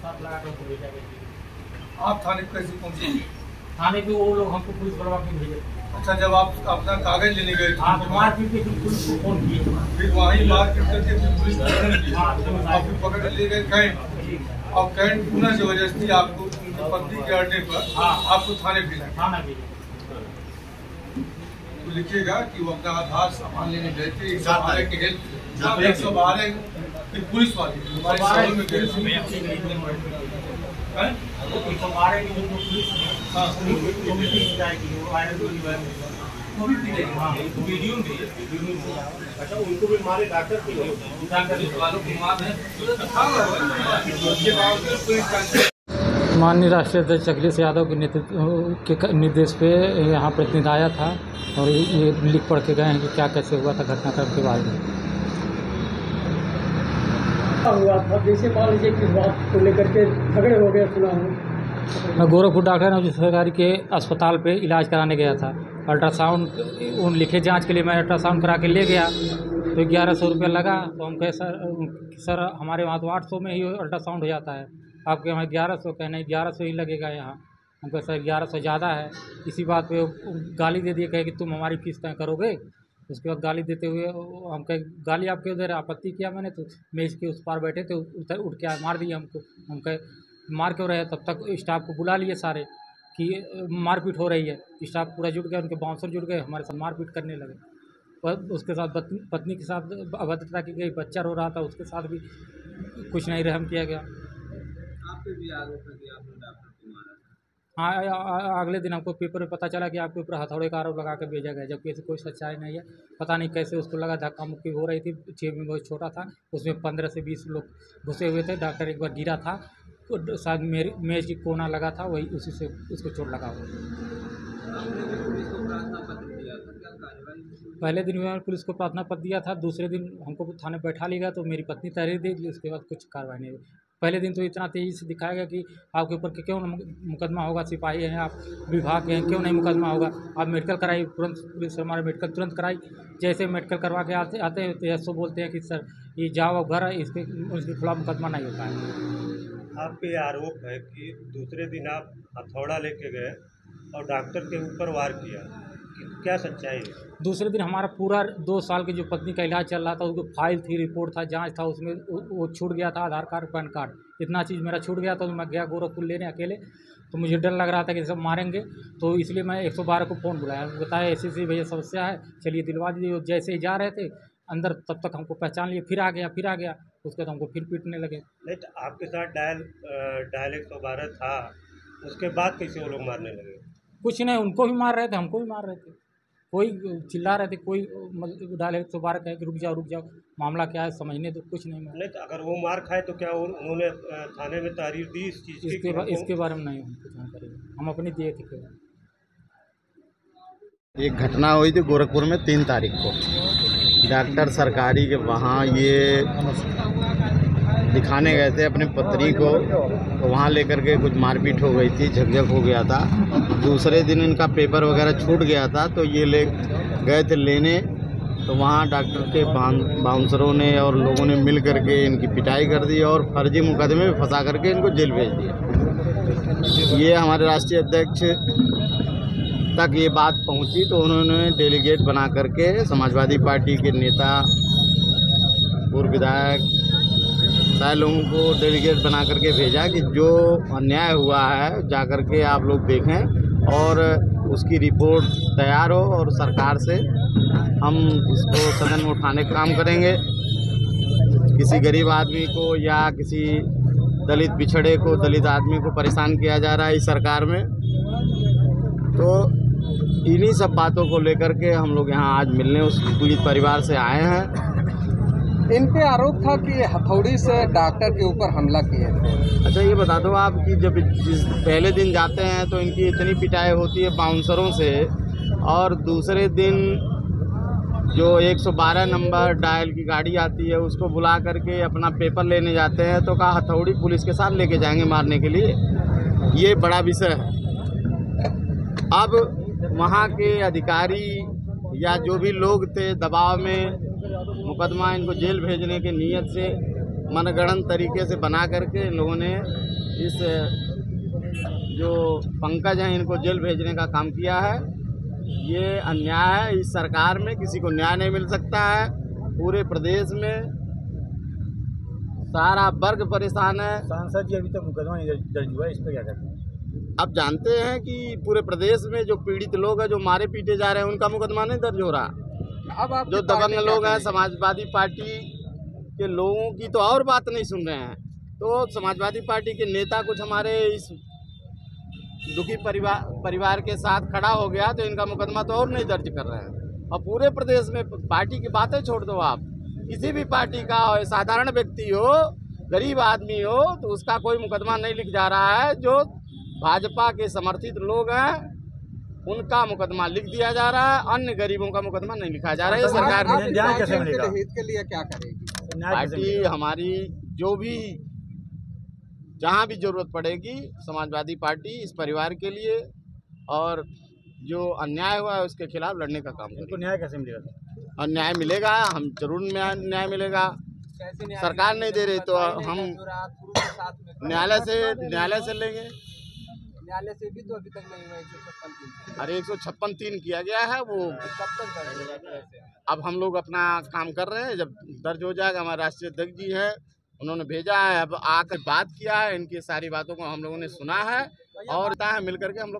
साथ लगा कर भेजा गया। आप थाने पे कैसे पहुंचे? थाने पे वो लोग हमको पुलिस करवा के भेजे। अच्छा, जब आप अपना कागज लेने गए थे, हाँ, मारपीट के पुलिस को फोन किए, फिर वहीं मारपीट करके फिर पुलिस पकड़ ली और फिर पकड़ ले गए कैंट, और कैंट पुनः जबरदस्ती आपको उनकी पत्नी के अड्डे पर आपको थाने भेजा। थाना भेजे। तो लिखिएगा कि वो अपना आधार सामान लेने गए थे 112 के हेल्प 112 फिर पुलिस वाले हमारे शहर में गए थे। अच्छा, उनको भी मारे डॉक्टर माननीय राष्ट्रीय अध्यक्ष अखिलेश यादव के नेतृत्व के निर्देश पे यहाँ प्रतिनिधि आया था और ये लिख पढ़ के गए हैं कि क्या कैसे हुआ था घटनाक्रम के बारे में। हुआ था जैसे मान लीजिए किस बात को लेकर के झगड़े हो गए, सुना हूँ। मैं गोरखपुर डॉक्टर नवजीत सरकारी के अस्पताल पे इलाज कराने गया था। अल्ट्रासाउंड उन लिखे जांच के लिए मैं अल्ट्रासाउंड करा के ले गया तो 1100 रुपया लगा। तो हम कहे सर हमारे वहाँ तो 800 में ही अल्ट्रासाउंड हो जाता है, आपके वहाँ 1100 कहे नहीं 1100 ही लगेगा यहाँ। हम कहे सर 1100 ज़्यादा है। इसी बात पे गाली दे दिए, कहे कि तुम हमारी फीस तय करोगे। उसके बाद गाली देते हुए हम कहे गाली आप क्यों दे रहे, आपत्ति किया मैंने तो मेज के उस पार बैठे थे, उठ के मार दिए हमको। हम कहे मार क्यों रहे, तब तक स्टाफ को बुला लिए सारे कि मारपीट हो रही है। स्टाफ पूरा जुट गया, उनके बाउंसर जुट गए, हमारे साथ मारपीट करने लगे। और उसके साथ पत्नी के साथ अभद्रता की गई, बच्चा रो रहा था उसके साथ भी कुछ नहीं रहम किया गया। आप पे भी आरोप है कि आपने डॉक्टर को मारा? हाँ, अगले दिन हमको पेपर में पता चला कि आपके ऊपर हथौड़े का आरोप लगा के भेजा गया, जबकि ऐसी कोई सच्चाई नहीं है। पता नहीं कैसे उसको लगा, धक्का मुक्की हो रही थी, जेब में बहुत छोटा था, उसमें 15 से 20 लोग घुसे हुए थे। डॉक्टर एक बार गिरा था, शायद मेरी मेज की कोना लगा था, वही उसी से उसको चोट लगा हुआ। पहले दिन मैंने पुलिस को प्रार्थना पत्र दिया था, दूसरे दिन हमको थाने बैठा लिया गया तो मेरी पत्नी तहरीर दी, उसके बाद कुछ कार्रवाई नहीं हुई। पहले दिन तो इतना तेज़ी से दिखाया गया कि आपके ऊपर क्यों मुकदमा होगा, सिपाही हैं आप, विभाग के हैं, क्यों नहीं मुकदमा होगा। आप मेडिकल कराई, तुरंत पुलिस हमारे मेडिकल तुरंत कराई। जैसे मेडिकल करवा के आते हैं तो ऐसा बोलते हैं कि सर ये जाओ घर, इसके खिलाफ मुकदमा नहीं होता है। आप पे आरोप है कि दूसरे दिन आप हथौड़ा लेके गए और डॉक्टर के ऊपर वार किया, क्या सच्चाई है? दूसरे दिन हमारा पूरा 2 साल की जो पत्नी का इलाज चल रहा था, उसको फाइल थी, रिपोर्ट था, जांच था, उसमें वो छूट गया था, आधार कार्ड पैन कार्ड, इतना चीज़ मेरा छूट गया था। तो मैं गया गोरखपुर लेने अकेले, तो मुझे डर लग रहा था कि सब मारेंगे, तो इसलिए मैं 112 को फ़ोन बुलाया, बताया ऐसी भैया समस्या है, चलिए दिलवा दीजिए। जैसे ही जा रहे थे अंदर तब तक हमको पहचान लिए, फिर आ गया उसके बाद हमको फिर पीटने लगे। नहीं, आपके साथ डायल 112 था, उसके बाद कैसे वो लोग मारने लगे? कुछ नहीं, उनको भी मार रहे थे, हमको भी मार रहे थे, कोई चिल्ला रहे थे, कोई डायल 112 कहे कि रुक जाओ, मामला क्या है समझने तो कुछ नहीं। नहीं, तो अगर वो मार खाए तो क्या उन्होंने थाने में तहरीर दी इस चीज़ की? इसके बारे में नहीं हमको जानकारी, हम अपनी दिए थे केवल। एक घटना हुई थी गोरखपुर में 3 तारीख को, डॉक्टर सरकारी के वहाँ ये दिखाने गए थे अपने पत्नी को, तो वहाँ लेकर के कुछ मारपीट हो गई थी, झकझक हो गया था। दूसरे दिन इनका पेपर वगैरह छूट गया था तो ये ले गए थे लेने, तो वहाँ डॉक्टर के बाउंसरों ने और लोगों ने मिल करके इनकी पिटाई कर दी और फर्जी मुकदमे में फंसा करके इनको जेल भेज दिया। ये हमारे राष्ट्रीय अध्यक्ष तक ये बात पहुंची तो उन्होंने डेलीगेट बना करके समाजवादी पार्टी के नेता, पूर्व विधायक, सारे लोगों को डेलीगेट बना करके भेजा कि जो अन्याय हुआ है जा कर के आप लोग देखें और उसकी रिपोर्ट तैयार हो और सरकार से हम इसको सदन में उठाने का काम करेंगे। किसी गरीब आदमी को या किसी दलित पिछड़े को, दलित आदमी को परेशान किया जा रहा है इस सरकार में, तो इन्हीं सब बातों को लेकर के हम लोग यहाँ आज मिलने उस पीड़ित परिवार से आए हैं। इन पे आरोप था कि हथौड़ी से डॉक्टर के ऊपर हमला किए थे। अच्छा, ये बता दो आप कि जब पहले दिन जाते हैं तो इनकी इतनी पिटाई होती है बाउंसरों से, और दूसरे दिन जो 112 नंबर डायल की गाड़ी आती है उसको बुला करके अपना पेपर लेने जाते हैं तो कहा हथौड़ी पुलिस के साथ लेके जाएंगे मारने के लिए। ये बड़ा विषय है। अब वहाँ के अधिकारी या जो भी लोग थे दबाव में मुकदमा इनको जेल भेजने के नीयत से मनगढ़ंत तरीके से बना करके इन लोगों ने इस जो पंकज हैं इनको जेल भेजने का काम किया है। ये अन्याय है। इस सरकार में किसी को न्याय नहीं मिल सकता है। पूरे प्रदेश में सारा वर्ग परेशान है। सांसद जी अभी तक मुकदमा नहीं दर्ज हुआ है, इस पर क्या कहते हैं? अब जानते हैं कि पूरे प्रदेश में जो पीड़ित लोग हैं, जो मारे पीटे जा रहे हैं, उनका मुकदमा नहीं दर्ज हो रहा। अब आप जो दबंग लोग हैं, समाजवादी पार्टी के लोगों की तो और बात नहीं सुन रहे हैं। तो समाजवादी पार्टी के नेता कुछ हमारे इस दुखी परिवार के साथ खड़ा हो गया तो इनका मुकदमा तो और नहीं दर्ज कर रहे हैं। और पूरे प्रदेश में पार्टी की बातें छोड़ दो, आप किसी भी पार्टी का हो, साधारण व्यक्ति हो, गरीब आदमी हो, तो उसका कोई मुकदमा नहीं लिख जा रहा है। जो भाजपा के समर्थित लोग हैं उनका मुकदमा लिख दिया जा रहा है, अन्य गरीबों का मुकदमा नहीं लिखा जा रहा है। ये सरकार न्याय कैसे मिलेगा? हित के लिए क्या करेगी पार्टी हमारी? जो भी जहाँ भी जरूरत पड़ेगी, समाजवादी पार्टी इस परिवार के लिए और जो अन्याय हुआ है उसके खिलाफ लड़ने का काम करेगी। न्याय कैसे मिलेगा? और न्याय मिलेगा, हम जरूर न्याय मिलेगा। सरकार नहीं दे रही तो हम न्यायालय से लेंगे। न्यायालय से भी तो अभी तक नहीं हुआ 156(3)। अरे 156(3) किया गया है, वो कब तक दर्ज होगा? अब हम लोग अपना काम कर रहे हैं। जब दर्ज हो जाएगा, हमारे राष्ट्रीय अध्यक्ष जी हैं, उन्होंने भेजा है, अब आकर बात किया है, इनकी सारी बातों को हम लोगों ने सुना है और मिल करके हम लोग